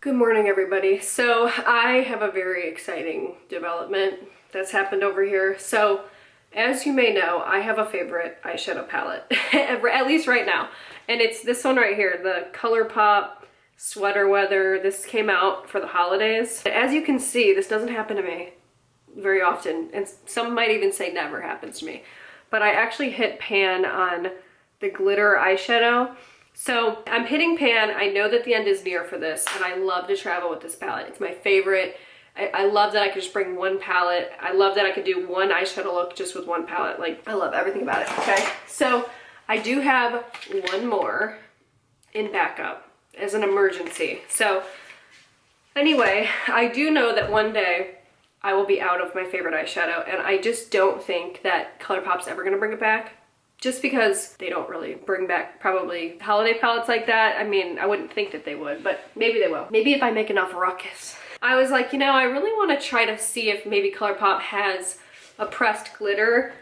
Good morning, everybody. So I have a very exciting development that's happened over here. So as you may know, I have a favorite eyeshadow palette, at least right now. And it's this one right here, the ColourPop Sweater Weather. This came out for the holidays. As you can see, this doesn't happen to me very often, and some might even say never happens to me. But I actually hit pan on the glitter eyeshadow. So I'm hitting pan. I know that the end is near for this, and I love to travel with this palette. It's my favorite. I love that I could just bring one palette. I love that I could do one eyeshadow look just with one palette. Like, I love everything about it, okay? So I do have one more in backup as an emergency. So anyway, I do know that one day I will be out of my favorite eyeshadow, and I just don't think that ColourPop's ever gonna bring it back. Just because they don't really bring back probably holiday palettes like that. I mean, I wouldn't think that they would, but maybe they will. Maybe if I make enough ruckus. I was like, you know, I really want to try to see if maybe ColourPop has a pressed glitter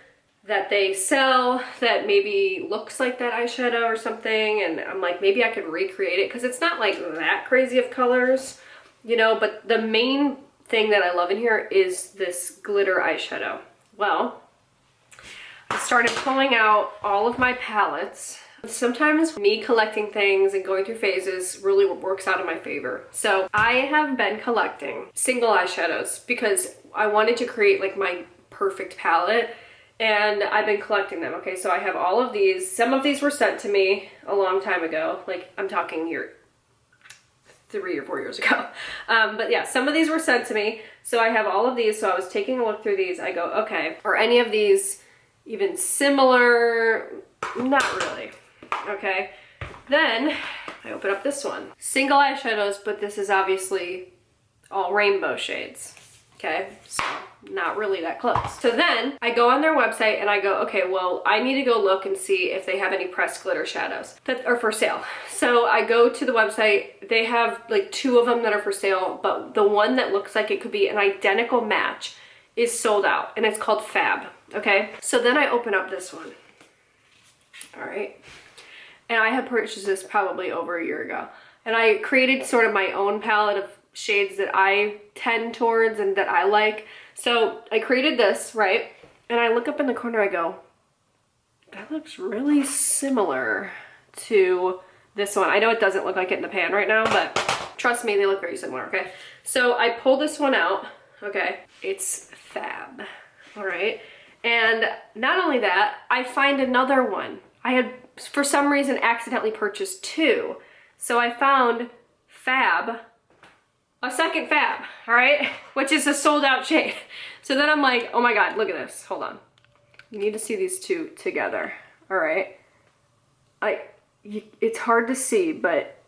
that they sell that maybe looks like that eyeshadow or something. And I'm like, maybe I could recreate it because it's not like that crazy of colors, you know, but the main thing that I love in here is this glitter eyeshadow. Well, I started pulling out all of my palettes. Sometimes me collecting things and going through phases really works out in my favor. So I have been collecting single eyeshadows because I wanted to create like my perfect palette, and I've been collecting them. Okay, so I have all of these. Some of these were sent to me a long time ago. Like, I'm talking here 3 or 4 years ago. But yeah, some of these were sent to me. So I have all of these. So I was taking a look through these. I go, okay, are any of these even similar? Not really. Okay, then I open up this one. Single eyeshadows, but this is obviously all rainbow shades. Okay, so not really that close. So then I go on their website and I go, okay, well, I need to go look and see if they have any pressed glitter shadows that are for sale. So I go to the website. They have like 2 of them that are for sale, but the one that looks like it could be an identical match is sold out, and it's called Fab. Okay, so then I open up this one. All right, and I had purchased this probably over a year ago, and I created sort of my own palette of shades that I tend towards and that I like. So I created this, right, and I look up in the corner, I go, that looks really similar to this one. I know it doesn't look like it in the pan right now, but trust me, they look very similar. Okay, so I pull this one out. Okay, it's Fab. All right, and not only that, I find another one. I had, for some reason, accidentally purchased 2. So I found Fab, a second Fab, all right? Which is a sold out shade. So then I'm like, oh my God, look at this, hold on. You need to see these 2 together, all right? It's hard to see, but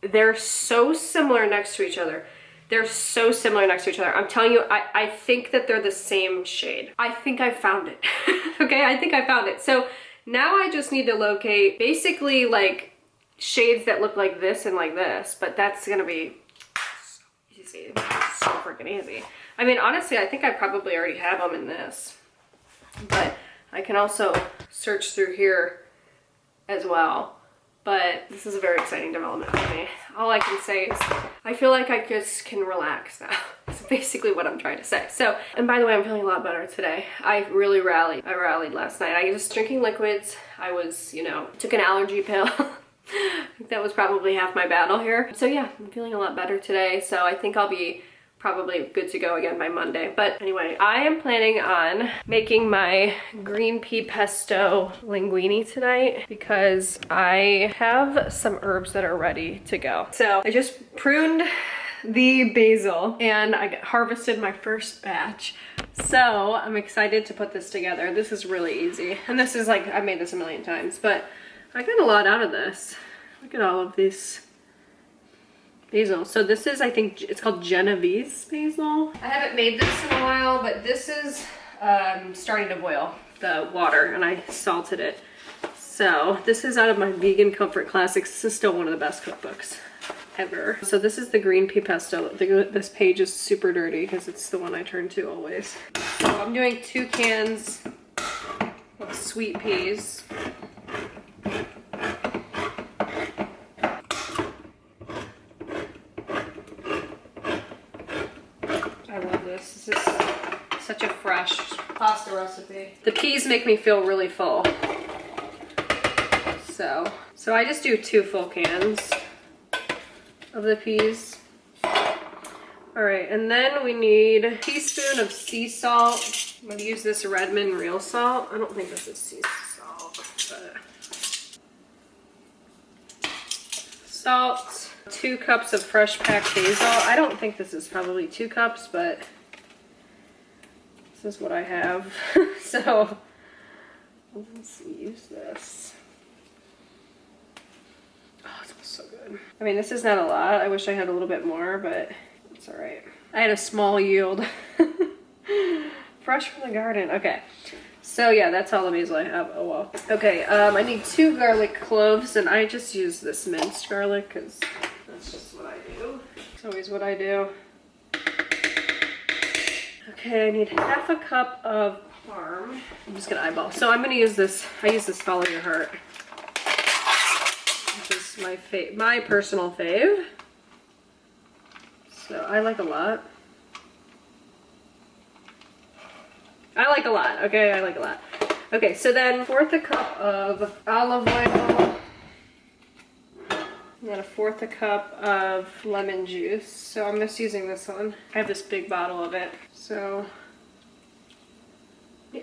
they're so similar next to each other. They're so similar next to each other. I'm telling you, I think that they're the same shade. I think I found it, okay? I think I found it. So now I just need to locate basically like shades that look like this and like this, but that's gonna be so easy, so freaking easy. I mean, honestly, I think I probably already have them in this, but I can also search through here as well. But this is a very exciting development for me. All I can say is I feel like I just can relax now. That's basically what I'm trying to say. So, and by the way, I'm feeling a lot better today. I really rallied. I rallied last night. I was drinking liquids. I was, you know, took an allergy pill. I think that was probably half my battle here. So yeah, I'm feeling a lot better today. So I think I'll be probably good to go again by Monday. But anyway, I am planning on making my green pea pesto linguini tonight because I have some herbs that are ready to go. So I just pruned the basil and I harvested my first batch. So I'm excited to put this together. This is really easy. And this is like, I've made this a million times, but I got a lot out of this. Look at all of these basil. So this is, I think it's called Genovese basil. I haven't made this in a while, but this is starting to boil, the water, and I salted it. So this is out of my Vegan Comfort Classics. This is still one of the best cookbooks ever. So this is the green pea pesto. This page is super dirty because it's the one I turn to always. So I'm doing 2 cans of sweet peas. rehashed pasta recipe. The peas make me feel really full. So I just do 2 full cans of the peas. All right, and then we need a teaspoon of sea salt. I'm gonna use this Redmond real salt. I don't think this is sea salt, but salt. 2 cups of fresh packed basil. I don't think this is probably 2 cups, but this is what I have. So let's use this. Oh, it smells so good. I mean, this is not a lot. I wish I had a little bit more, but it's all right. I had a small yield. Fresh from the garden. Okay. So yeah, that's all the basil I have. Oh well. Okay, I need 2 garlic cloves, and I just use this minced garlic because that's just what I do. It's always what I do. Okay, I need half a cup of parm. I'm just gonna eyeball. So I'm gonna use this. I use this Follow Your Heart, which is my personal fave. So I like a lot. Okay, I like a lot. Okay, so then 1/4 a cup of olive oil. And then 1/4 a cup of lemon juice. So I'm just using this one. I have this big bottle of it. So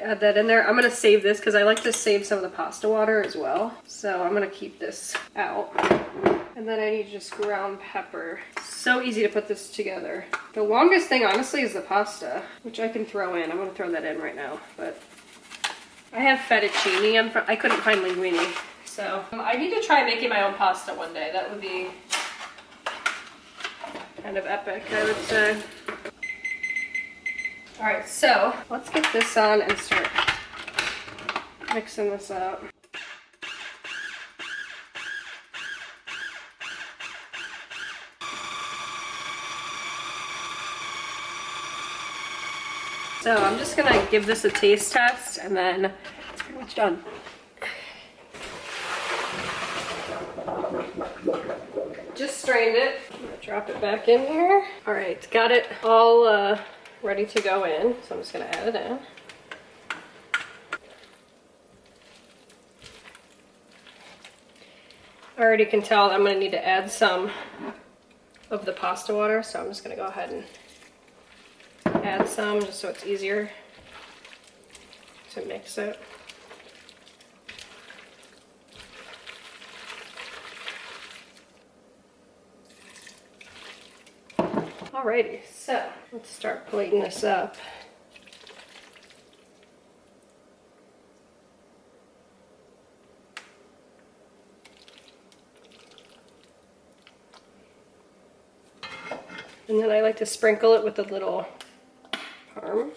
add that in there. I'm gonna save this because I like to save some of the pasta water as well. So I'm gonna keep this out. And then I need just ground pepper. So easy to put this together. The longest thing, honestly, is the pasta, which I can throw in. I'm gonna throw that in right now, but I have fettuccine. I couldn't find linguini. So I need to try making my own pasta one day. That would be kind of epic, I would say. All right, so let's get this on and start mixing this up. So I'm just gonna give this a taste test and then it's pretty much done. Just strained it. I'm gonna drop it back in here. All right, got it all ready to go in. So I'm just gonna add it in. I already can tell I'm gonna need to add some of the pasta water. So I'm just gonna go ahead and add some just so it's easier to mix it. Alrighty, so let's start plating this up. And then I like to sprinkle it with a little parm.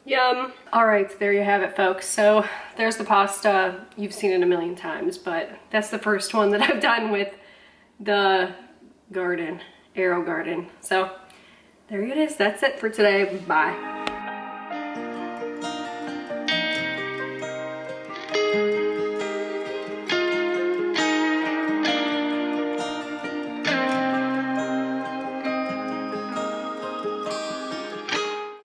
Yum. All right, there you have it, folks. So there's the pasta. You've seen it a million times, but that's the first one that I've done with the garden, AeroGarden. So there it is. That's it for today. Bye.